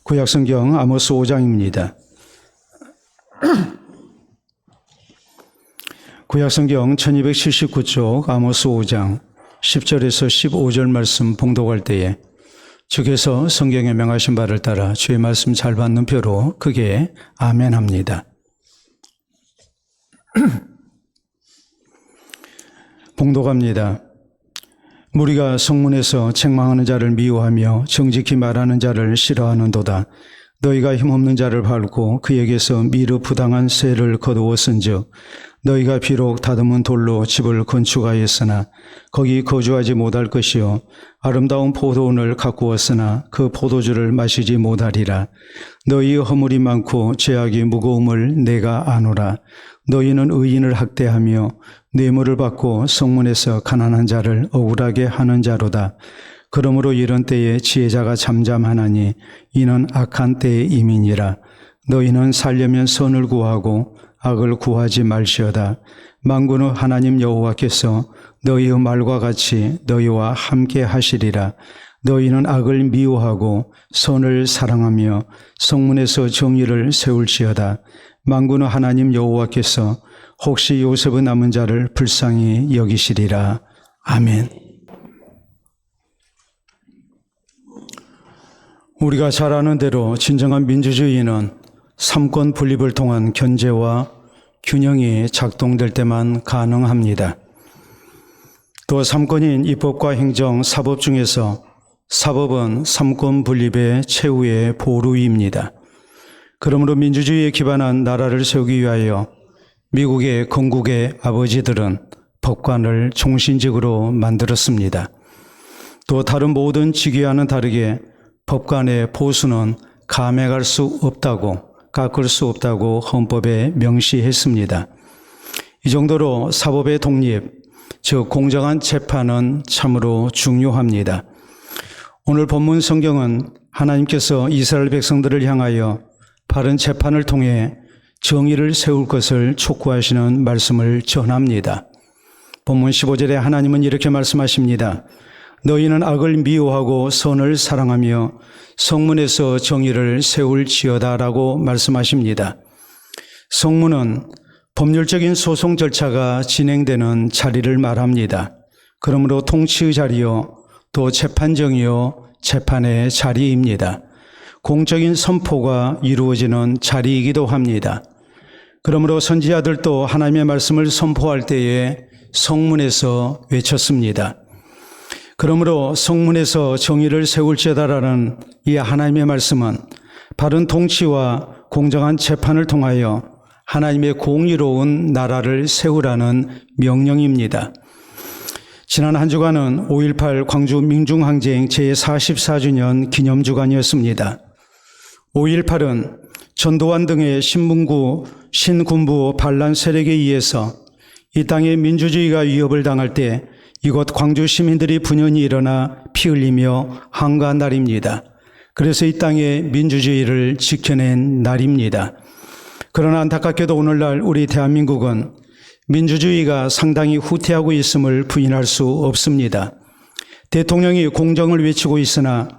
구약성경 아모스 5장입니다. 구약성경 1279쪽 아모스 5장 10절에서 15절 말씀 봉독할 때에 주께서 성경에 명하신 바를 따라 주의 말씀 잘 받는 표로 크게 아멘 합니다. 봉독합니다. 무리가 성문에서 책망하는 자를 미워하며 정직히 말하는 자를 싫어하는도다. 너희가 힘없는 자를 밟고 그에게서 미르 부당한 세를 거두었은즉 너희가 비록 다듬은 돌로 집을 건축하였으나 거기 거주하지 못할 것이요 아름다운 포도원을 가꾸었으나 그 포도주를 마시지 못하리라. 너희의 허물이 많고 죄악이 무거움을 내가 아노라. 너희는 의인을 학대하며 뇌물을 받고 성문에서 가난한 자를 억울하게 하는 자로다. 그러므로 이런 때에 지혜자가 잠잠하나니 이는 악한 때의 이민이라. 너희는 살려면 선을 구하고 악을 구하지 말시어다. 만군의 하나님 여호와께서 너희의 말과 같이 너희와 함께 하시리라. 너희는 악을 미워하고 선을 사랑하며 성문에서 정의를 세울지어다. 만군의 하나님 여호와께서 혹시 요셉의 남은 자를 불쌍히 여기시리라. 아멘. 우리가 잘 아는 대로 진정한 민주주의는 삼권 분립을 통한 견제와 균형이 작동될 때만 가능합니다. 또 삼권인 입법과 행정, 사법 중에서 사법은 삼권 분립의 최후의 보루입니다. 그러므로 민주주의에 기반한 나라를 세우기 위하여 미국의 건국의 아버지들은 법관을 종신직으로 만들었습니다. 또 다른 모든 직위와는 다르게 법관의 보수는 감액할 수 없다고, 깎을 수 없다고 헌법에 명시했습니다. 이 정도로 사법의 독립, 즉 공정한 재판은 참으로 중요합니다. 오늘 본문 성경은 하나님께서 이스라엘 백성들을 향하여 바른 재판을 통해 정의를 세울 것을 촉구하시는 말씀을 전합니다. 본문 15절에 하나님은 이렇게 말씀하십니다. 너희는 악을 미워하고 선을 사랑하며 성문에서 정의를 세울지어다 라고 말씀하십니다. 성문은 법률적인 소송 절차가 진행되는 자리를 말합니다. 그러므로 통치의 자리요, 또 재판정이요, 재판의 자리입니다. 공적인 선포가 이루어지는 자리이기도 합니다. 그러므로 선지자들도 하나님의 말씀을 선포할 때에 성문에서 외쳤습니다. 그러므로 성문에서 정의를 세울지어다라는 이 하나님의 말씀은 바른 통치와 공정한 재판을 통하여 하나님의 공의로운 나라를 세우라는 명령입니다. 지난 한 주간은 5.18 광주 민중항쟁 제44주년 기념주간이었습니다. 5.18은 전두환 등의 신군부 반란 세력에 의해서 이 땅의 민주주의가 위협을 당할 때 이곳 광주 시민들이 분연히 일어나 피 흘리며 항거한 날입니다. 그래서 이 땅의 민주주의를 지켜낸 날입니다. 그러나 안타깝게도 오늘날 우리 대한민국은 민주주의가 상당히 후퇴하고 있음을 부인할 수 없습니다. 대통령이 공정을 외치고 있으나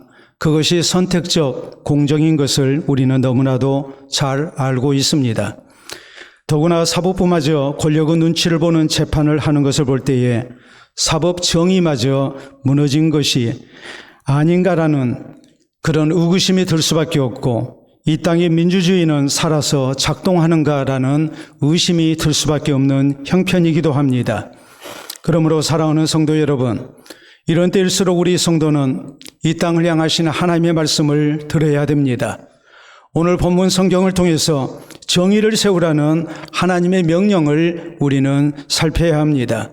그것이 선택적 공정인 것을 우리는 너무나도 잘 알고 있습니다. 더구나 사법부마저 권력의 눈치를 보는 재판을 하는 것을 볼 때에 사법 정의마저 무너진 것이 아닌가라는 그런 의구심이 들 수밖에 없고 이 땅의 민주주의는 살아서 작동하는가라는 의심이 들 수밖에 없는 형편이기도 합니다. 그러므로 사랑하는 성도 여러분, 이런 때일수록 우리 성도는 이 땅을 향하신 하나님의 말씀을 들어야 됩니다. 오늘 본문 성경을 통해서 정의를 세우라는 하나님의 명령을 우리는 살펴야 합니다.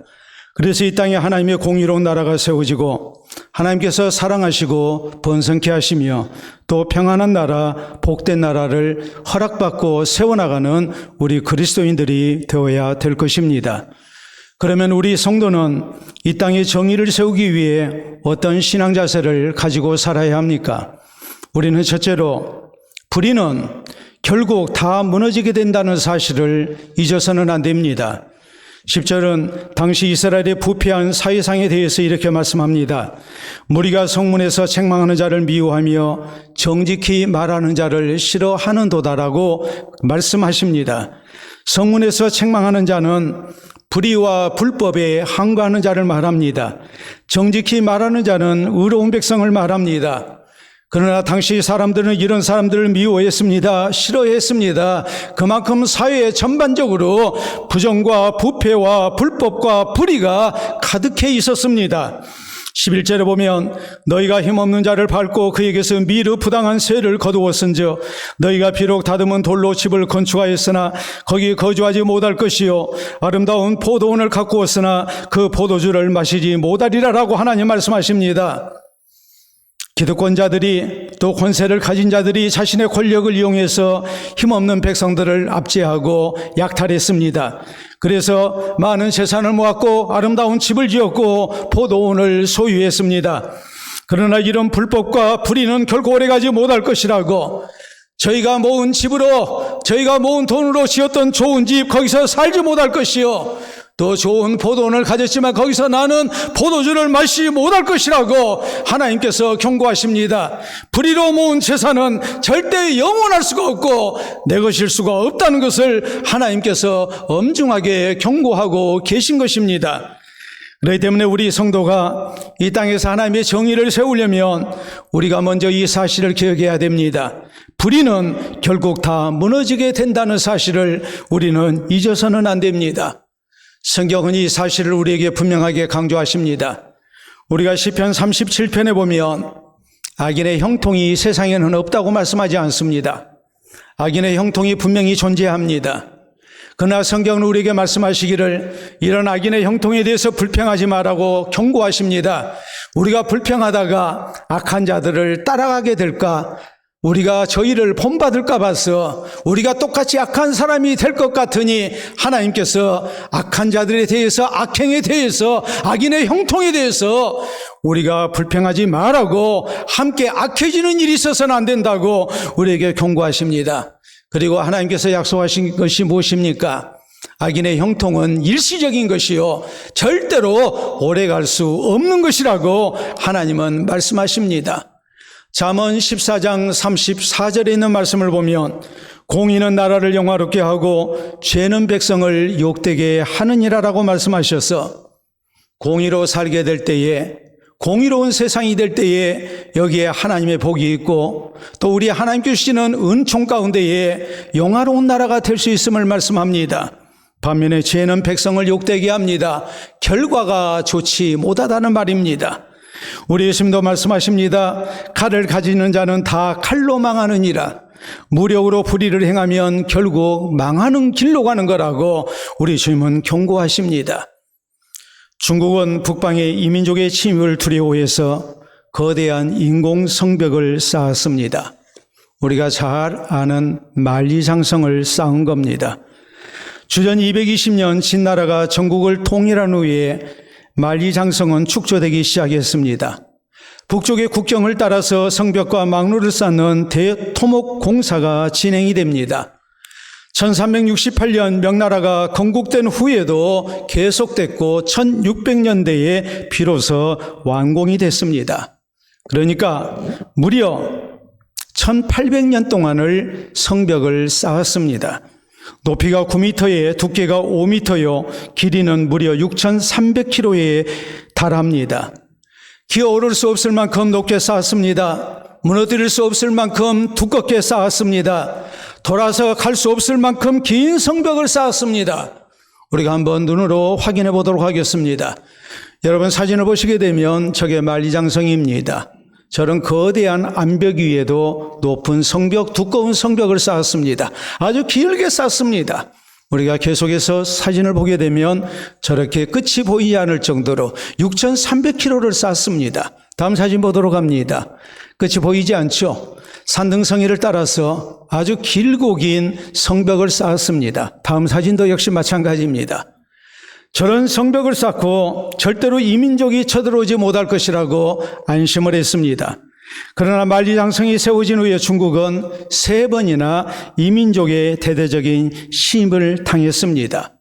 그래서 이 땅에 하나님의 공의로운 나라가 세워지고 하나님께서 사랑하시고 번성케 하시며 또 평안한 나라, 복된 나라를 허락받고 세워나가는 우리 그리스도인들이 되어야 될 것입니다. 그러면 우리 성도는 이 땅에 정의를 세우기 위해 어떤 신앙 자세를 가지고 살아야 합니까? 우리는 첫째로 불의는 결국 다 무너지게 된다는 사실을 잊어서는 안 됩니다. 10절은 당시 이스라엘의 부패한 사회상에 대해서 이렇게 말씀합니다. 무리가 성문에서 책망하는 자를 미워하며 정직히 말하는 자를 싫어하는도다라고 말씀하십니다. 성문에서 책망하는 자는 불의와 불법에 항거하는 자를 말합니다. 정직히 말하는 자는 의로운 백성을 말합니다. 그러나 당시 사람들은 이런 사람들을 미워했습니다. 싫어했습니다. 그만큼 사회 전반적으로 부정과 부패와 불법과 불의가 가득해 있었습니다. 11절에 보면 너희가 힘없는 자를 밟고 그에게서 미르 부당한 세를 거두었은즉 너희가 비록 다듬은 돌로 집을 건축하였으나 거기 거주하지 못할 것이요 아름다운 포도원을 가꾸었으나 그 포도주를 마시지 못하리라라고 하나님 말씀하십니다. 기득권자들이 또 권세를 가진 자들이 자신의 권력을 이용해서 힘없는 백성들을 압제하고 약탈했습니다. 그래서 많은 재산을 모았고 아름다운 집을 지었고 포도원을 소유했습니다. 그러나 이런 불법과 불의는 결코 오래가지 못할 것이라고 저희가 모은 집으로 저희가 모은 돈으로 지었던 좋은 집 거기서 살지 못할 것이요 또 좋은 포도원을 가졌지만 거기서 나는 포도주를 마시지 못할 것이라고 하나님께서 경고하십니다. 불의로 모은 재산은 절대 영원할 수가 없고 내 것일 수가 없다는 것을 하나님께서 엄중하게 경고하고 계신 것입니다. 그렇기 때문에 우리 성도가 이 땅에서 하나님의 정의를 세우려면 우리가 먼저 이 사실을 기억해야 됩니다. 불의는 결국 다 무너지게 된다는 사실을 우리는 잊어서는 안 됩니다. 성경은 이 사실을 우리에게 분명하게 강조하십니다. 우리가 시편 37편에 보면 악인의 형통이 세상에는 없다고 말씀하지 않습니다. 악인의 형통이 분명히 존재합니다. 그러나 성경은 우리에게 말씀하시기를 이런 악인의 형통에 대해서 불평하지 말라고 경고하십니다. 우리가 불평하다가 악한 자들을 따라가게 될까? 우리가 저희를 본받을까 봐서 우리가 똑같이 악한 사람이 될 것 같으니 하나님께서 악한 자들에 대해서 악행에 대해서 악인의 형통에 대해서 우리가 불평하지 말라고 함께 악해지는 일이 있어서는 안 된다고 우리에게 경고하십니다. 그리고 하나님께서 약속하신 것이 무엇입니까? 악인의 형통은 일시적인 것이요 절대로 오래갈 수 없는 것이라고 하나님은 말씀하십니다. 잠언 14장 34절에 있는 말씀을 보면 공의는 나라를 영화롭게 하고 죄는 백성을 욕되게 하느니라라고 말씀하셔서 공의로 살게 될 때에 공의로운 세상이 될 때에 여기에 하나님의 복이 있고 또 우리 하나님께 주시는 은총 가운데에 영화로운 나라가 될 수 있음을 말씀합니다. 반면에 죄는 백성을 욕되게 합니다. 결과가 좋지 못하다는 말입니다. 우리 예수님도 말씀하십니다. 칼을 가지는 자는 다 칼로 망하느니라. 무력으로 불의를 행하면 결국 망하는 길로 가는 거라고 우리 주님은 경고하십니다. 중국은 북방의 이민족의 침입을 두려워해서 거대한 인공성벽을 쌓았습니다. 우리가 잘 아는 만리장성을 쌓은 겁니다. 주전 220년 진나라가 전국을 통일한 후에 만리장성은 축조되기 시작했습니다. 북쪽의 국경을 따라서 성벽과 망루를 쌓는 대토목 공사가 진행이 됩니다. 1368년 명나라가 건국된 후에도 계속됐고 1600년대에 비로소 완공이 됐습니다. 그러니까 무려 1800년 동안을 성벽을 쌓았습니다. 높이가 9m에 두께가 5m요 길이는 무려 6300km에 달합니다. 기어오를 수 없을 만큼 높게 쌓았습니다. 무너뜨릴 수 없을 만큼 두껍게 쌓았습니다. 돌아서 갈 수 없을 만큼 긴 성벽을 쌓았습니다. 우리가 한번 눈으로 확인해 보도록 하겠습니다. 여러분 사진을 보시게 되면 저게 만리장성입니다. 저런 거대한 암벽 위에도 높은 성벽, 두꺼운 성벽을 쌓았습니다. 아주 길게 쌓습니다. 우리가 계속해서 사진을 보게 되면 저렇게 끝이 보이지 않을 정도로 6300km를 쌓습니다. 다음 사진 보도록 합니다. 끝이 보이지 않죠? 산등성이를 따라서 아주 길고 긴 성벽을 쌓았습니다. 다음 사진도 역시 마찬가지입니다. 저런 성벽을 쌓고 절대로 이민족이 쳐들어오지 못할 것이라고 안심을 했습니다. 그러나 만리장성이 세워진 후에 중국은 3번이나 이민족의 대대적인 침입을 당했습니다.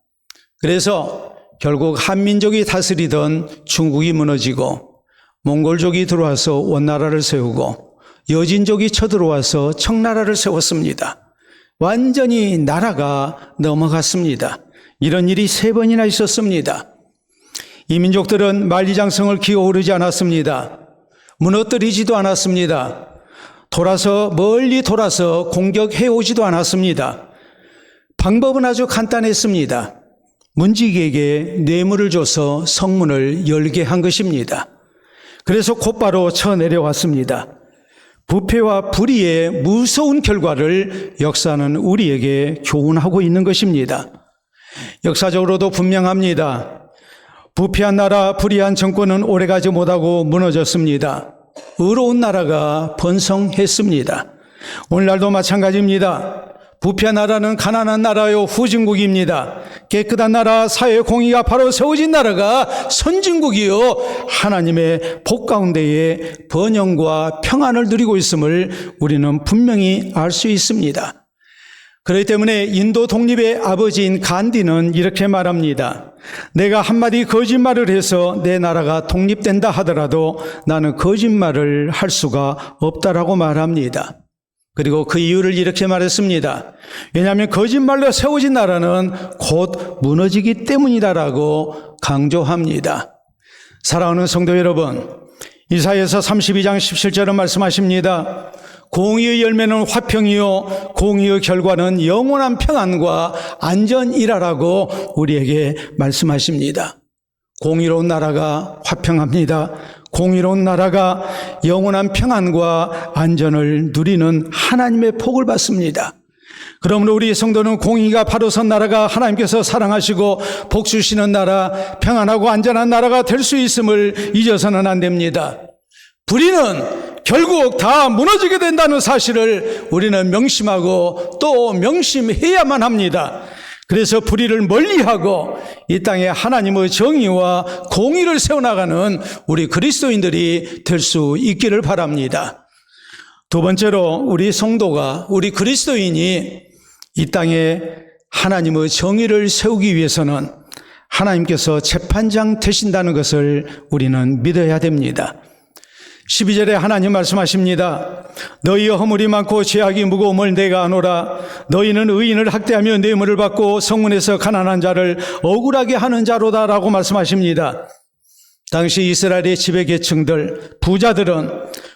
그래서 결국 한민족이 다스리던 중국이 무너지고 몽골족이 들어와서 원나라를 세우고 여진족이 쳐들어와서 청나라를 세웠습니다. 완전히 나라가 넘어갔습니다. 이런 일이 3번이나 있었습니다. 이 민족들은 만리장성을 기어오르지 않았습니다. 무너뜨리지도 않았습니다. 멀리 돌아서 공격해오지도 않았습니다. 방법은 아주 간단했습니다. 문지기에게 뇌물을 줘서 성문을 열게 한 것입니다. 그래서 곧바로 쳐내려왔습니다. 부패와 불의의 무서운 결과를 역사는 우리에게 교훈하고 있는 것입니다. 역사적으로도 분명합니다. 부패한 나라, 불의한 정권은 오래가지 못하고 무너졌습니다. 의로운 나라가 번성했습니다. 오늘날도 마찬가지입니다. 부패한 나라는 가난한 나라요 후진국입니다. 깨끗한 나라, 사회 공의가 바로 세워진 나라가 선진국이요 하나님의 복 가운데에 번영과 평안을 누리고 있음을 우리는 분명히 알 수 있습니다. 그렇기 때문에 인도 독립의 아버지인 간디는 이렇게 말합니다. 내가 한마디 거짓말을 해서 내 나라가 독립된다 하더라도 나는 거짓말을 할 수가 없다라고 말합니다. 그리고 그 이유를 이렇게 말했습니다. 왜냐하면 거짓말로 세워진 나라는 곧 무너지기 때문이다라고 강조합니다. 사랑하는 성도 여러분, 이사야서 32장 17절은 말씀하십니다. 공의의 열매는 화평이요 공의의 결과는 영원한 평안과 안전이라라고 우리에게 말씀하십니다. 공의로운 나라가 화평합니다. 공의로운 나라가 영원한 평안과 안전을 누리는 하나님의 복을 받습니다. 그러므로 우리 성도는 공의가 바로 선 나라가 하나님께서 사랑하시고 복 주시는 나라, 평안하고 안전한 나라가 될 수 있음을 잊어서는 안 됩니다. 불의는 결국 다 무너지게 된다는 사실을 우리는 명심하고 또 명심해야만 합니다. 그래서 불의를 멀리하고 이 땅에 하나님의 정의와 공의를 세워나가는 우리 그리스도인들이 될 수 있기를 바랍니다. 두 번째로 우리 성도가, 우리 그리스도인이 이 땅에 하나님의 정의를 세우기 위해서는 하나님께서 재판장 되신다는 것을 우리는 믿어야 됩니다. 12절에 하나님 말씀하십니다. 너희의 허물이 많고 죄악이 무거움을 내가 아노라. 너희는 의인을 학대하며 뇌물을 받고 성문에서 가난한 자를 억울하게 하는 자로다라고 말씀하십니다. 당시 이스라엘의 지배계층들, 부자들은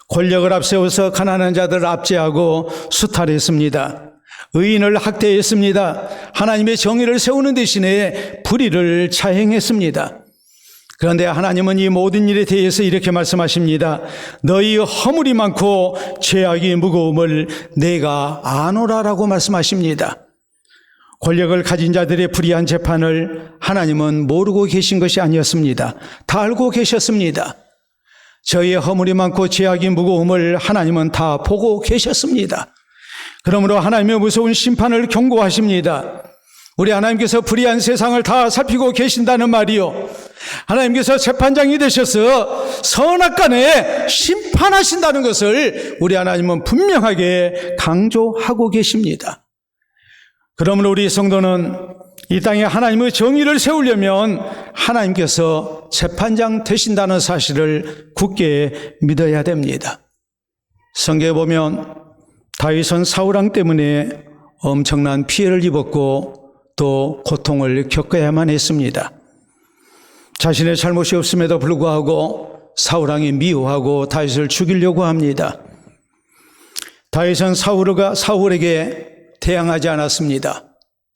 권력을 앞세워서 가난한 자들을 압제하고 수탈했습니다. 의인을 학대했습니다. 하나님의 정의를 세우는 대신에 불의를 자행했습니다. 그런데 하나님은 이 모든 일에 대해서 이렇게 말씀하십니다. 너희 허물이 많고 죄악이 무거움을 내가 아노라라고 말씀하십니다. 권력을 가진 자들의 불의한 재판을 하나님은 모르고 계신 것이 아니었습니다. 다 알고 계셨습니다. 저희의 허물이 많고 죄악이 무거움을 하나님은 다 보고 계셨습니다. 그러므로 하나님의 무서운 심판을 경고하십니다. 우리 하나님께서 불의한 세상을 다 살피고 계신다는 말이요, 하나님께서 재판장이 되셔서 선악간에 심판하신다는 것을 우리 하나님은 분명하게 강조하고 계십니다. 그러므로 우리 성도는 이 땅에 하나님의 정의를 세우려면 하나님께서 재판장 되신다는 사실을 굳게 믿어야 됩니다. 성경에 보면 다윗은 사울왕 때문에 엄청난 피해를 입었고 또 고통을 겪어야만 했습니다. 자신의 잘못이 없음에도 불구하고 사울왕이 미워하고 다윗을 죽이려고 합니다. 다윗은 사울에게 대항하지 않았습니다.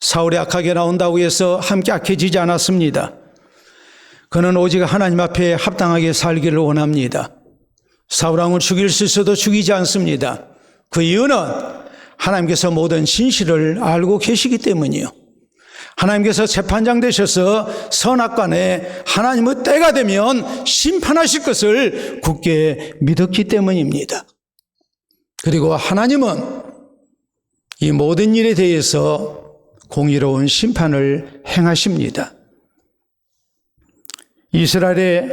사울이 악하게 나온다고 해서 함께 악해지지 않았습니다. 그는 오직 하나님 앞에 합당하게 살기를 원합니다. 사울왕을 죽일 수 있어도 죽이지 않습니다. 그 이유는 하나님께서 모든 진실을 알고 계시기 때문이요, 하나님께서 재판장 되셔서 선악간에 하나님의 때가 되면 심판하실 것을 굳게 믿었기 때문입니다. 그리고 하나님은 이 모든 일에 대해서 공의로운 심판을 행하십니다. 이스라엘의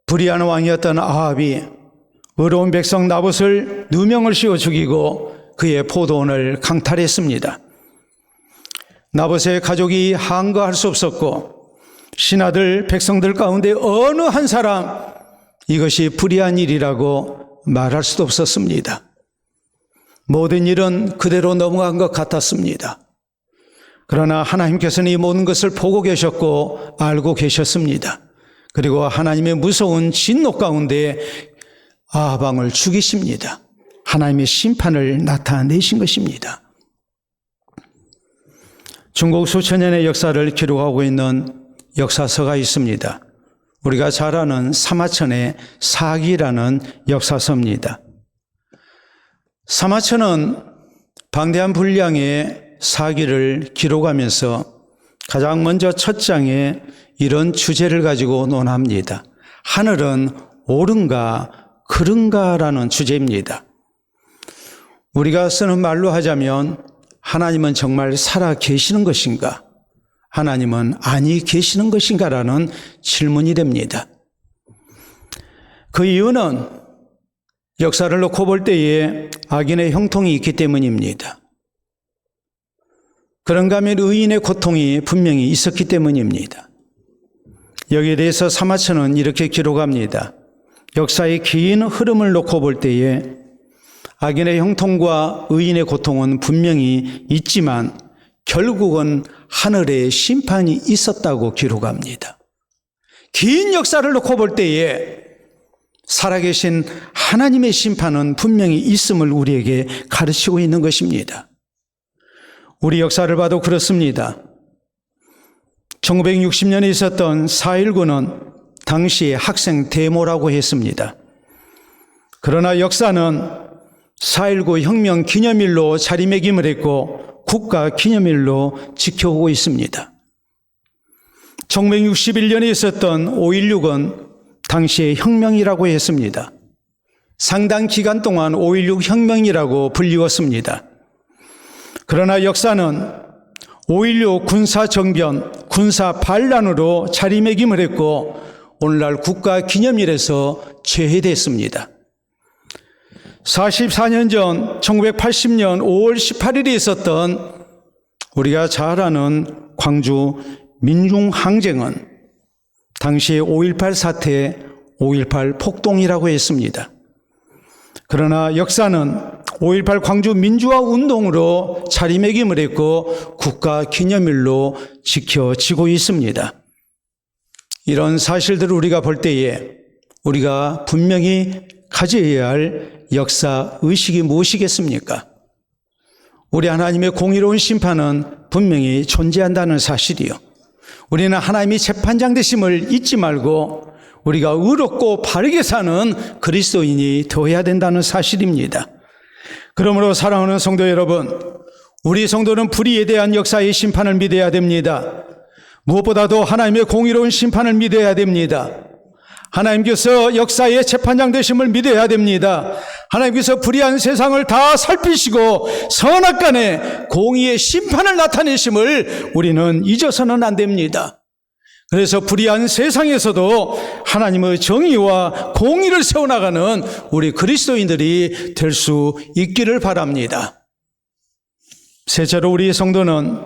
불의한 왕이었던 아합이 의로운 백성 나봇을 누명을 씌워 죽이고 그의 포도원을 강탈했습니다. 나봇의 가족이 한거할 수 없었고 신하들, 백성들 가운데 어느 한 사람 이것이 불의한 일이라고 말할 수도 없었습니다. 모든 일은 그대로 넘어간 것 같았습니다. 그러나 하나님께서는 이 모든 것을 보고 계셨고 알고 계셨습니다. 그리고 하나님의 무서운 진노 가운데 아방을 죽이십니다. 하나님의 심판을 나타내신 것입니다. 중국 수천 년의 역사를 기록하고 있는 역사서가 있습니다. 우리가 잘 아는 사마천의 사기라는 역사서입니다. 사마천은 방대한 분량의 사기를 기록하면서 가장 먼저 첫 장에 이런 주제를 가지고 논합니다. 하늘은 옳은가 그른가라는 주제입니다. 우리가 쓰는 말로 하자면 하나님은 정말 살아 계시는 것인가? 하나님은 아니 계시는 것인가라는 질문이 됩니다. 그 이유는 역사를 놓고 볼 때에 악인의 형통이 있기 때문입니다. 그런가 하면 의인의 고통이 분명히 있었기 때문입니다. 여기에 대해서 사마천은 이렇게 기록합니다. 역사의 긴 흐름을 놓고 볼 때에 악인의 형통과 의인의 고통은 분명히 있지만 결국은 하늘의 심판이 있었다고 기록합니다. 긴 역사를 놓고 볼 때에 살아계신 하나님의 심판은 분명히 있음을 우리에게 가르치고 있는 것입니다. 우리 역사를 봐도 그렇습니다. 1960년에 있었던 4.19는 당시의 학생 데모라고 했습니다. 그러나 역사는 4.19 혁명 기념일로 자리매김을 했고 국가 기념일로 지켜오고 있습니다. 1961년에 있었던 5.16은 당시의 혁명이라고 했습니다. 상당 기간 동안 5.16 혁명이라고 불리웠습니다. 그러나 역사는 5.16 군사정변, 군사반란으로 자리매김을 했고 오늘날 국가기념일에서 제외됐습니다. 44년 전 1980년 5월 18일에 있었던 우리가 잘 아는 광주 민중항쟁은 당시의 5.18 사태, 5.18 폭동이라고 했습니다. 그러나 역사는 5.18 광주 민주화 운동으로 자리매김을 했고 국가기념일로 지켜지고 있습니다. 이런 사실들을 우리가 볼 때에 우리가 분명히 가져야 할 역사 의식이 무엇이겠습니까? 우리 하나님의 공의로운 심판은 분명히 존재한다는 사실이요. 우리는 하나님이 재판장 되심을 잊지 말고 우리가 의롭고 바르게 사는 그리스도인이 되어야 된다는 사실입니다. 그러므로 사랑하는 성도 여러분, 우리 성도는 불의에 대한 역사의 심판을 믿어야 됩니다. 무엇보다도 하나님의 공의로운 심판을 믿어야 됩니다. 하나님께서 역사의 재판장 되심을 믿어야 됩니다. 하나님께서 불의한 세상을 다 살피시고 선악간에 공의의 심판을 나타내심을 우리는 잊어서는 안 됩니다. 그래서 불의한 세상에서도 하나님의 정의와 공의를 세워나가는 우리 그리스도인들이 될 수 있기를 바랍니다. 셋째로 우리 성도는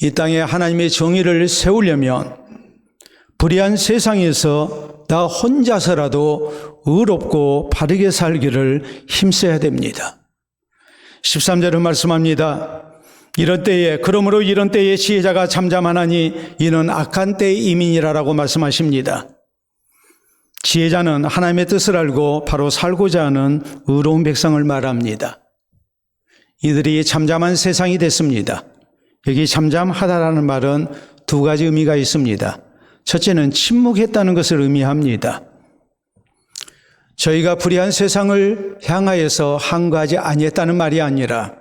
이 땅에 하나님의 정의를 세우려면 불의한 세상에서 나 혼자서라도 의롭고 바르게 살기를 힘써야 됩니다. 13절은 말씀합니다. 그러므로 이런 때에 지혜자가 잠잠하나니 이는 악한 때의 이민이라고 말씀하십니다. 지혜자는 하나님의 뜻을 알고 바로 살고자 하는 의로운 백성을 말합니다. 이들이 잠잠한 세상이 됐습니다. 여기 잠잠하다라는 말은 두 가지 의미가 있습니다. 첫째는 침묵했다는 것을 의미합니다. 저희가 불의한 세상을 향하여서 항거하지 아니했다는 말이 아니라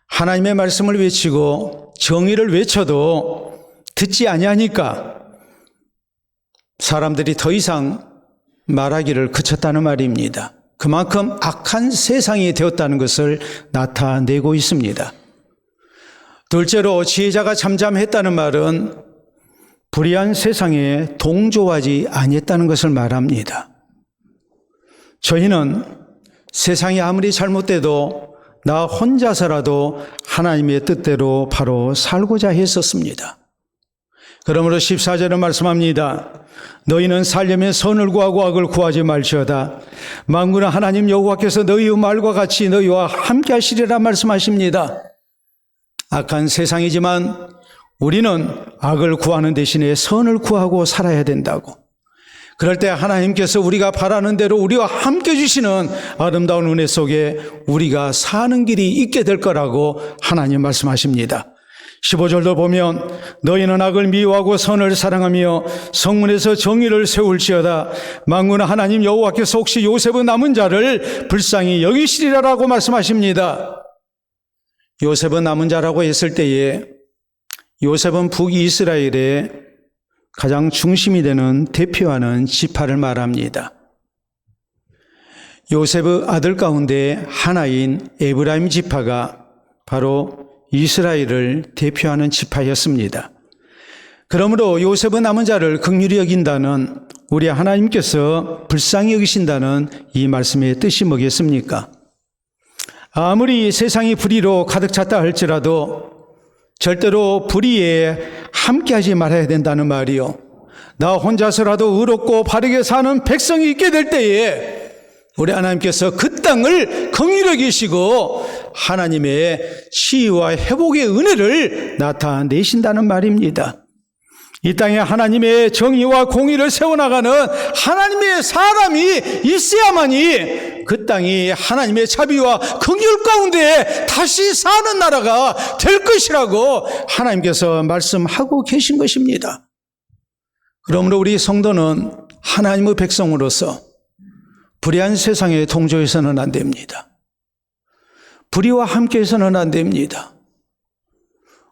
하나님의 말씀을 외치고 정의를 외쳐도 듣지 아니하니까 사람들이 더 이상 말하기를 그쳤다는 말입니다. 그만큼 악한 세상이 되었다는 것을 나타내고 있습니다. 둘째로 지혜자가 잠잠했다는 말은 불의한 세상에 동조하지 아니했다는 것을 말합니다. 저희는 세상이 아무리 잘못돼도 나 혼자서라도 하나님의 뜻대로 바로 살고자 했었습니다. 그러므로 14절은 말씀합니다. 너희는 살려면 선을 구하고 악을 구하지 말지어다. 만군의 하나님 여호와께서 너희의 말과 같이 너희와 함께 하시리라 말씀하십니다. 악한 세상이지만 우리는 악을 구하는 대신에 선을 구하고 살아야 된다고. 그럴 때 하나님께서 우리가 바라는 대로 우리와 함께 주시는 아름다운 은혜 속에 우리가 사는 길이 있게 될 거라고 하나님 말씀하십니다. 15절도 보면 너희는 악을 미워하고 선을 사랑하며 성문에서 정의를 세울지어다. 만군의 하나님 여호와께서 혹시 요셉의 남은 자를 불쌍히 여기시리라라고 말씀하십니다. 요셉은 남은 자라고 했을 때에 요셉은 북이스라엘의 가장 중심이 되는 대표하는 지파를 말합니다. 요셉의 아들 가운데 하나인 에브라임 지파가 바로 이스라엘을 대표하는 지파였습니다. 그러므로 요셉의 남은 자를 긍휼히 여긴다는 우리 하나님께서 불쌍히 여기신다는 이 말씀의 뜻이 뭐겠습니까? 아무리 세상이 불의로 가득 찼다 할지라도 절대로 불의에 함께하지 말아야 된다는 말이요. 나 혼자서라도 의롭고 바르게 사는 백성이 있게 될 때에 우리 하나님께서 그 땅을 긍휼히 여기시고 하나님의 치유와 회복의 은혜를 나타내신다는 말입니다. 이 땅에 하나님의 정의와 공의를 세워나가는 하나님의 사람이 있어야만이 그 땅이 하나님의 자비와 긍휼 가운데 다시 사는 나라가 될 것이라고 하나님께서 말씀하고 계신 것입니다. 그러므로 우리 성도는 하나님의 백성으로서 불의한 세상에 동조해서는 안 됩니다. 불의와 함께해서는 안 됩니다.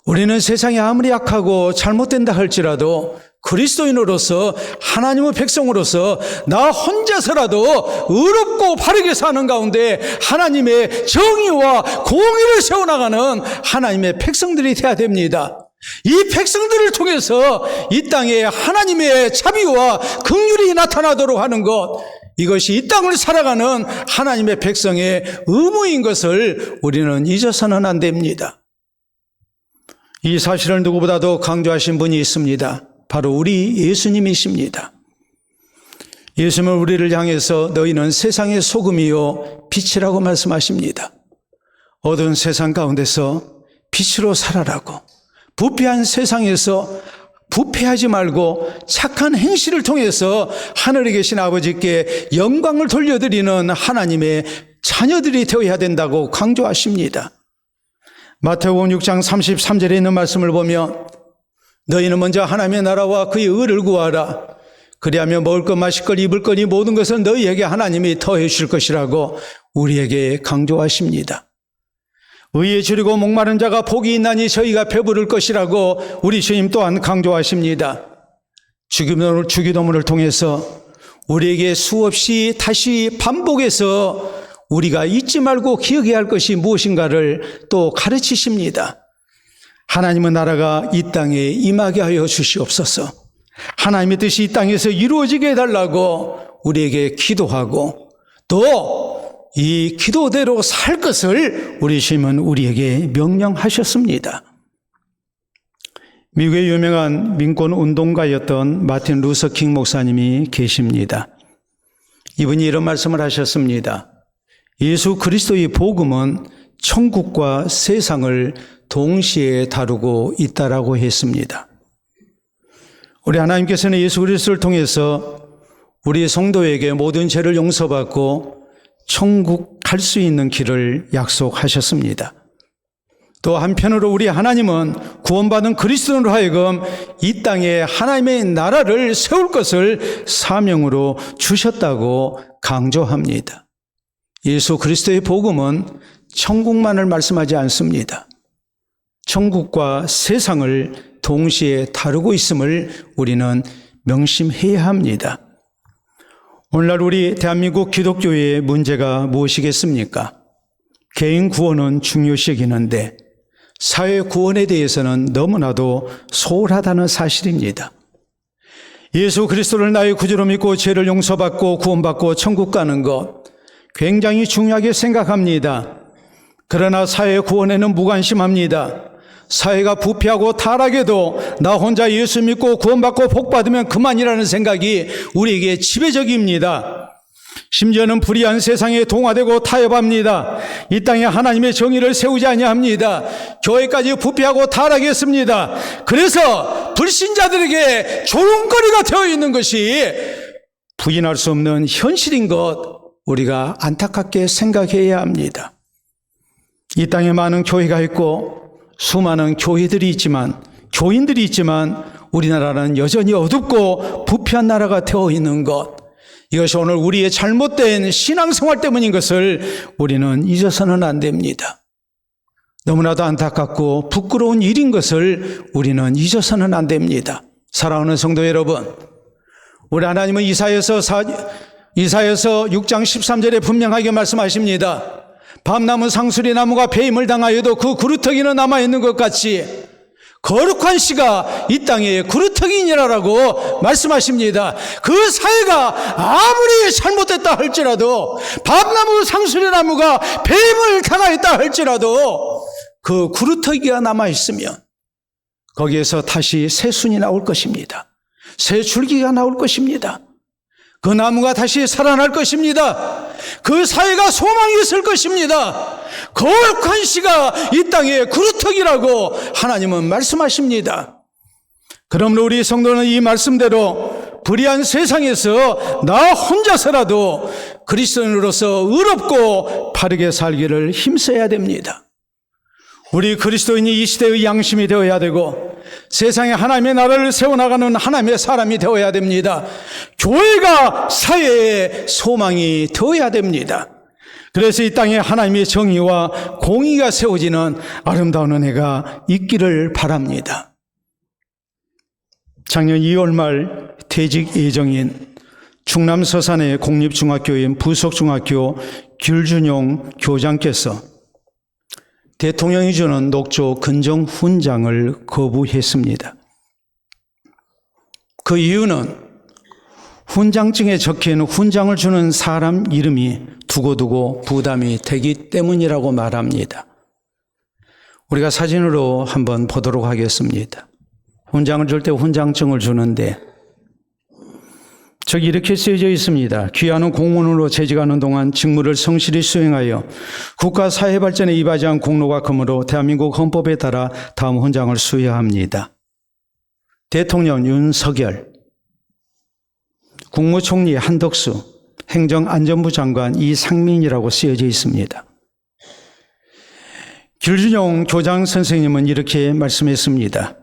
우리는 세상이 아무리 약하고 잘못된다 할지라도 그리스도인으로서 하나님의 백성으로서 나 혼자서라도 의롭고 바르게 사는 가운데 하나님의 정의와 공의를 세워나가는 하나님의 백성들이 되어야 됩니다. 이 백성들을 통해서 이 땅에 하나님의 자비와 긍휼이 나타나도록 하는 것, 이것이 이 땅을 살아가는 하나님의 백성의 의무인 것을 우리는 잊어서는 안 됩니다. 이 사실을 누구보다도 강조하신 분이 있습니다. 바로 우리 예수님이십니다. 예수님은 우리를 향해서 너희는 세상의 소금이요 빛이라고 말씀하십니다. 어두운 세상 가운데서 빛으로 살아라고, 부패한 세상에서 부패하지 말고 착한 행실을 통해서 하늘에 계신 아버지께 영광을 돌려드리는 하나님의 자녀들이 되어야 된다고 강조하십니다. 마태복음 6장 33절에 있는 말씀을 보면 너희는 먼저 하나님의 나라와 그의 의를 구하라. 그리하면 먹을 것, 마실 것, 입을 것, 이 모든 것은 너희에게 하나님이 더해 주실 것이라고 우리에게 강조하십니다. 의에 줄이고 목마른 자가 복이 있나니 저희가 배부를 것이라고 우리 주님 또한 강조하십니다. 주기도문을 통해서 우리에게 수없이 다시 반복해서 우리가 잊지 말고 기억해야 할 것이 무엇인가를 또 가르치십니다. 하나님의 나라가 이 땅에 임하게 하여 주시옵소서. 하나님의 뜻이 이 땅에서 이루어지게 해달라고 우리에게 기도하고 또 이 기도대로 살 것을 우리 주님은 우리에게 명령하셨습니다. 미국의 유명한 민권 운동가였던 마틴 루서 킹 목사님이 계십니다. 이분이 이런 말씀을 하셨습니다. 예수 그리스도의 복음은 천국과 세상을 동시에 다루고 있다라고 했습니다. 우리 하나님께서는 예수 그리스도를 통해서 우리 성도에게 모든 죄를 용서받고 천국 갈 수 있는 길을 약속하셨습니다. 또 한편으로 우리 하나님은 구원받은 그리스도인으로 하여금 이 땅에 하나님의 나라를 세울 것을 사명으로 주셨다고 강조합니다. 예수 그리스도의 복음은 천국만을 말씀하지 않습니다. 천국과 세상을 동시에 다루고 있음을 우리는 명심해야 합니다. 오늘날 우리 대한민국 기독교의 문제가 무엇이겠습니까? 개인 구원은 중요시하긴 한데 사회 구원에 대해서는 너무나도 소홀하다는 사실입니다. 예수 그리스도를 나의 구주로 믿고 죄를 용서받고 구원받고 천국 가는 것 굉장히 중요하게 생각합니다. 그러나 사회 구원에는 무관심합니다. 사회가 부패하고 타락해도 나 혼자 예수 믿고 구원받고 복받으면 그만이라는 생각이 우리에게 지배적입니다. 심지어는 불의한 세상에 동화되고 타협합니다. 이 땅에 하나님의 정의를 세우지 아니합니다. 교회까지 부패하고 타락했습니다. 그래서 불신자들에게 조롱거리가 되어 있는 것이 부인할 수 없는 현실인 것, 우리가 안타깝게 생각해야 합니다. 이 땅에 많은 교회가 있고 수많은 교회들이 있지만, 교인들이 있지만 우리나라는 여전히 어둡고 부패한 나라가 되어 있는 것, 이것이 오늘 우리의 잘못된 신앙생활 때문인 것을 우리는 잊어서는 안 됩니다. 너무나도 안타깝고 부끄러운 일인 것을 우리는 잊어서는 안 됩니다. 사랑하는 성도 여러분, 우리 하나님은 이사야서 6장 13절에 분명하게 말씀하십니다. 밤나무 상수리 나무가 배임을 당하여도 그 구루터기는 남아있는 것 같이 거룩한 씨가 이 땅에 구루터기니라라고 말씀하십니다. 그 사회가 아무리 잘못됐다 할지라도, 밤나무 상수리나무가 배임을 당하였다 할지라도 그 구루터기가 남아있으면 거기에서 다시 새 순이 나올 것입니다. 새 줄기가 나올 것입니다. 그 나무가 다시 살아날 것입니다. 그 사회가 소망이 있을 것입니다. 거룩한 씨가 이 땅에 구루터기라고 하나님은 말씀하십니다. 그러므로 우리 성도는 이 말씀대로 불의한 세상에서 나 혼자서라도 그리스도인으로서 의롭고 바르게 살기를 힘써야 됩니다. 우리 그리스도인이 이 시대의 양심이 되어야 되고 세상에 하나님의 나라를 세워나가는 하나님의 사람이 되어야 됩니다. 교회가 사회의 소망이 되어야 됩니다. 그래서 이 땅에 하나님의 정의와 공의가 세워지는 아름다운 은혜가 있기를 바랍니다. 작년 2월 말 퇴직 예정인 충남 서산의 공립중학교인 부석중학교 귤준용 교장께서 대통령이 주는 녹조 근정 훈장을 거부했습니다. 그 이유는 훈장증에 적힌 훈장을 주는 사람 이름이 두고두고 부담이 되기 때문이라고 말합니다. 우리가 사진으로 한번 보도록 하겠습니다. 훈장을 줄 때 훈장증을 주는데 저기 이렇게 쓰여져 있습니다. 귀하는 공무원으로 재직하는 동안 직무를 성실히 수행하여 국가 사회 발전에 이바지한 공로가 크므로 대한민국 헌법에 따라 다음 훈장을 수여합니다. 대통령 윤석열, 국무총리 한덕수, 행정안전부 장관 이상민이라고 쓰여져 있습니다. 귤준용 교장 선생님은 이렇게 말씀했습니다.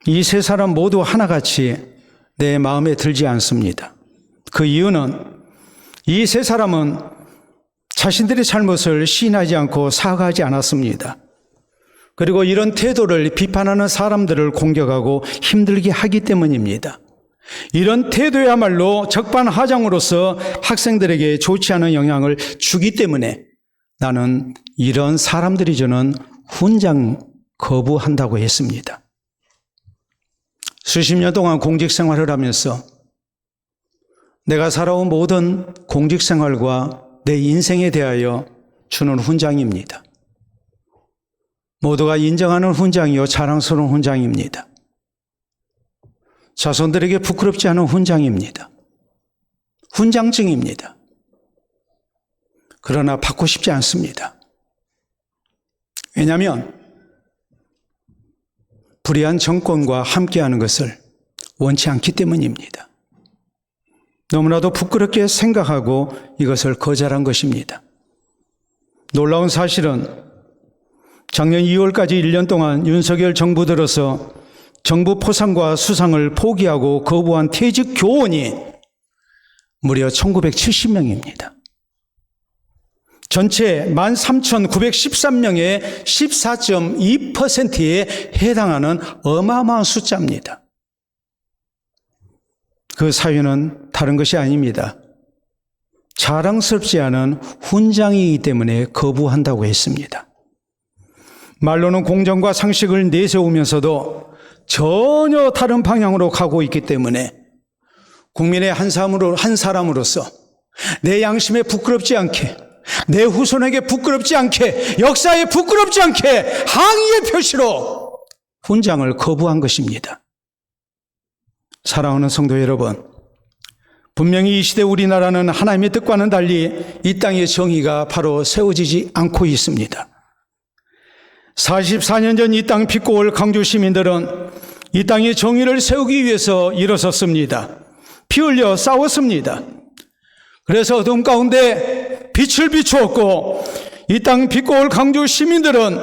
이 세 사람 모두 하나같이 내 마음에 들지 않습니다. 그 이유는 이 세 사람은 자신들의 잘못을 시인하지 않고 사과하지 않았습니다. 그리고 이런 태도를 비판하는 사람들을 공격하고 힘들게 하기 때문입니다. 이런 태도야말로 적반하장으로서 학생들에게 좋지 않은 영향을 주기 때문에 나는 이런 사람들이 주는 훈장 거부한다고 했습니다. 수십 년 동안 공직 생활을 하면서 내가 살아온 모든 공직 생활과 내 인생에 대하여 주는 훈장입니다. 모두가 인정하는 훈장이요 자랑스러운 훈장입니다. 자손들에게 부끄럽지 않은 훈장입니다. 훈장증입니다. 그러나 받고 싶지 않습니다. 왜냐하면 불의한 정권과 함께하는 것을 원치 않기 때문입니다. 너무나도 부끄럽게 생각하고 이것을 거절한 것입니다. 놀라운 사실은 작년 2월까지 1년 동안 윤석열 정부 들어서 정부 포상과 수상을 포기하고 거부한 퇴직 교원이 무려 1970명입니다. 전체 13,913명의 14.2%에 해당하는 어마어마한 숫자입니다. 그 사유는 다른 것이 아닙니다. 자랑스럽지 않은 훈장이기 때문에 거부한다고 했습니다. 말로는 공정과 상식을 내세우면서도 전혀 다른 방향으로 가고 있기 때문에 국민의 한 사람으로서 내 양심에 부끄럽지 않게, 내 후손에게 부끄럽지 않게, 역사에 부끄럽지 않게 항의의 표시로 훈장을 거부한 것입니다. 사랑하는 성도 여러분, 분명히 이 시대 우리나라는 하나님의 뜻과는 달리 이 땅의 정의가 바로 세워지지 않고 있습니다. 44년 전 이 땅 빚고 올 강주 시민들은 이 땅의 정의를 세우기 위해서 일어섰습니다. 피 흘려 싸웠습니다. 그래서 어둠 가운데 빛을 비추었고, 이 땅 빚고 올 강주 시민들은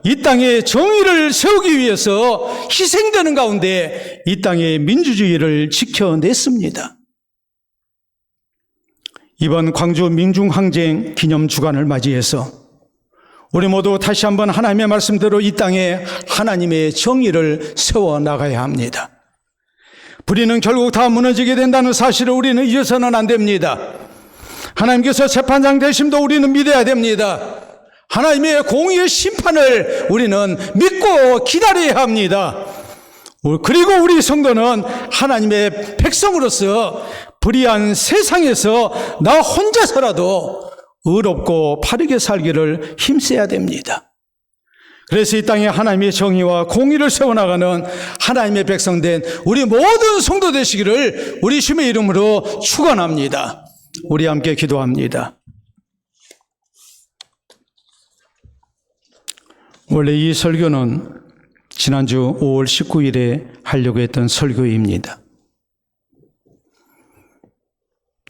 이 땅의 정의를 세우기 위해서 희생되는 가운데 이 땅의 민주주의를 지켜냈습니다. 이번 광주 민중항쟁 기념주간을 맞이해서 우리 모두 다시 한번 하나님의 말씀대로 이 땅에 하나님의 정의를 세워나가야 합니다. 불의는 결국 다 무너지게 된다는 사실을 우리는 잊어서는 안 됩니다. 하나님께서 재판장 되심도 우리는 믿어야 됩니다. 하나님의 공의의 심판을 우리는 믿고 기다려야 합니다. 그리고 우리 성도는 하나님의 백성으로서 불의한 세상에서 나 혼자서라도 의롭고 바르게 살기를 힘써야 됩니다. 그래서 이 땅에 하나님의 정의와 공의를 세워나가는 하나님의 백성된 우리 모든 성도 되시기를 우리 주님의 이름으로 축원합니다. 우리 함께 기도합니다. 원래 이 설교는 지난주 5월 19일에 하려고 했던 설교입니다.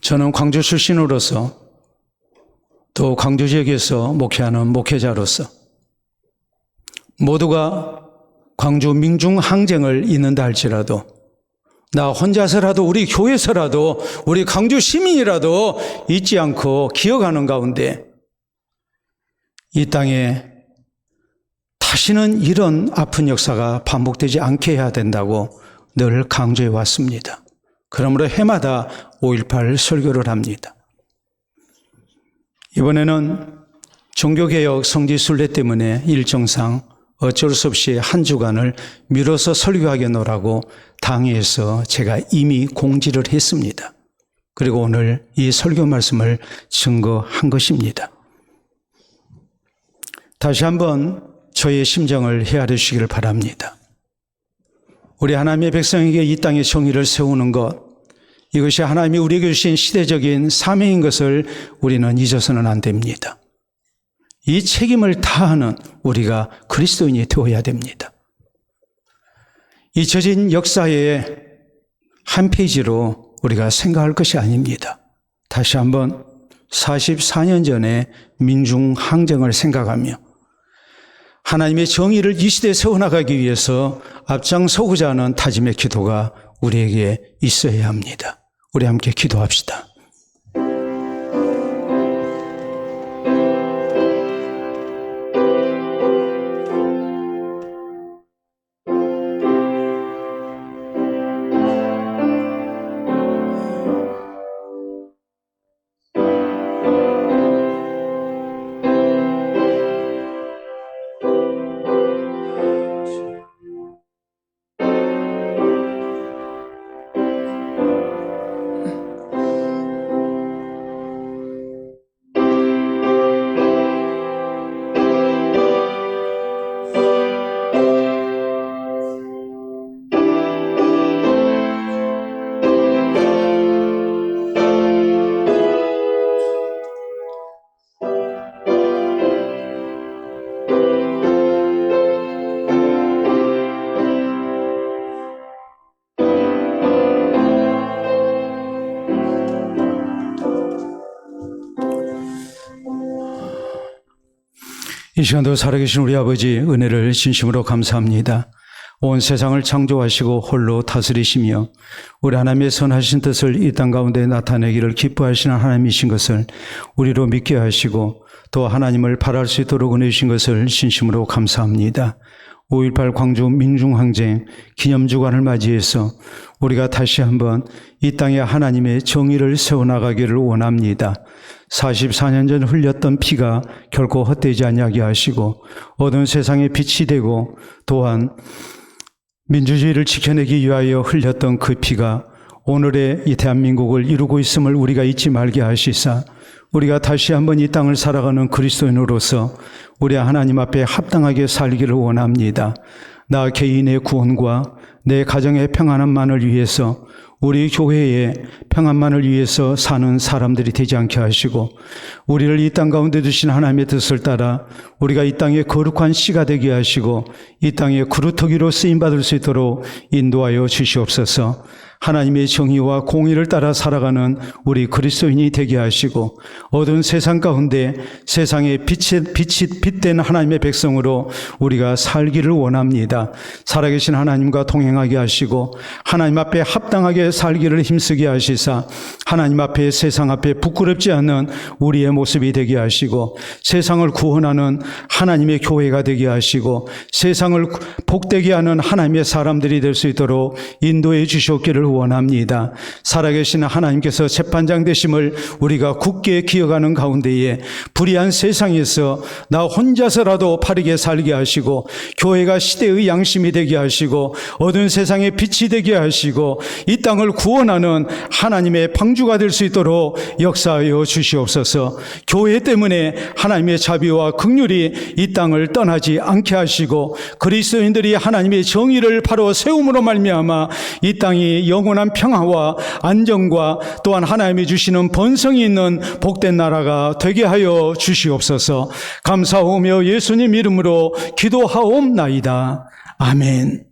저는 광주 출신으로서 또 광주 지역에서 목회하는 목회자로서 모두가 광주 민중항쟁을 잇는다 할지라도 나 혼자서라도 우리 교회에서라도 우리 광주 시민이라도 잊지 않고 기억하는 가운데 이 땅에 다시는 이런 아픈 역사가 반복되지 않게 해야 된다고 늘 강조해 왔습니다. 그러므로 해마다 5.18 설교를 합니다. 이번에는 종교개혁 성지순례 때문에 일정상 어쩔 수 없이 한 주간을 미뤄서 설교하겠노라고 당회에서 제가 이미 공지를 했습니다. 그리고 오늘 이 설교 말씀을 증거한 것입니다. 다시 한번 저의 심정을 헤아려 주시기를 바랍니다. 우리 하나님의 백성에게 이 땅의 정의를 세우는 것, 이것이 하나님이 우리에게 주신 시대적인 사명인 것을 우리는 잊어서는 안 됩니다. 이 책임을 다하는 우리가 그리스도인이 되어야 됩니다. 잊혀진 역사의 한 페이지로 우리가 생각할 것이 아닙니다. 다시 한번 44년 전의 민중항쟁을 생각하며 하나님의 정의를 이 시대에 세워나가기 위해서 앞장서고자 하는 다짐의 기도가 우리에게 있어야 합니다. 우리 함께 기도합시다. 이 시간도 살아계신 우리 아버지 은혜를 진심으로 감사합니다. 온 세상을 창조하시고 홀로 다스리시며 우리 하나님의 선하신 뜻을 이 땅 가운데 나타내기를 기뻐하시는 하나님이신 것을 우리로 믿게 하시고 또 하나님을 바랄 수 있도록 은혜 주신 것을 진심으로 감사합니다. 5.18 광주 민중항쟁 기념주간을 맞이해서 우리가 다시 한번 이 땅에 하나님의 정의를 세워나가기를 원합니다. 44년 전 흘렸던 피가 결코 헛되지 아니하게 하시고 어두운 세상에 빛이 되고 또한 민주주의를 지켜내기 위하여 흘렸던 그 피가 오늘의 이 대한민국을 이루고 있음을 우리가 잊지 말게 하시사 우리가 다시 한번 이 땅을 살아가는 그리스도인으로서 우리 하나님 앞에 합당하게 살기를 원합니다. 나 개인의 구원과 내 가정의 평안함만을 위해서, 우리 교회의 평안만을 위해서 사는 사람들이 되지 않게 하시고, 우리를 이 땅 가운데 두신 하나님의 뜻을 따라 우리가 이 땅에 거룩한 씨가 되게 하시고 이 땅에 그루터기로 쓰임받을 수 있도록 인도하여 주시옵소서. 하나님의 정의와 공의를 따라 살아가는 우리 그리스도인이 되게 하시고, 어두운 세상 가운데 세상의 빛된 하나님의 백성으로 우리가 살기를 원합니다. 살아계신 하나님과 동행하게 하시고 하나님 앞에 합당하게 살기를 힘쓰게 하시사, 하나님 앞에 세상 앞에 부끄럽지 않는 우리의 모습이 되게 하시고, 세상을 구원하는 하나님의 교회가 되게 하시고, 세상을 복되게 하는 하나님의 사람들이 될 수 있도록 인도해 주시옵기를 원합니다. 살아계신 하나님께서 재판장 되심을 우리가 굳게 기억하는 가운데에 불의한 세상에서 나 혼자서라도 바르게 살게 하시고, 교회가 시대의 양심이 되게 하시고, 어두운 세상의 빛이 되게 하시고, 이 땅을 구원하는 하나님의 방주가 될 수 있도록 역사하여 주시옵소서. 교회 때문에 하나님의 자비와 긍휼이 이 땅을 떠나지 않게 하시고, 그리스도인들이 하나님의 정의를 바로 세움으로 말미암아 이 땅이 영원한 평화와 안정과 또한 하나님이 주시는 번성이 있는 복된 나라가 되게 하여 주시옵소서. 감사하며 예수님 이름으로 기도하옵나이다. 아멘.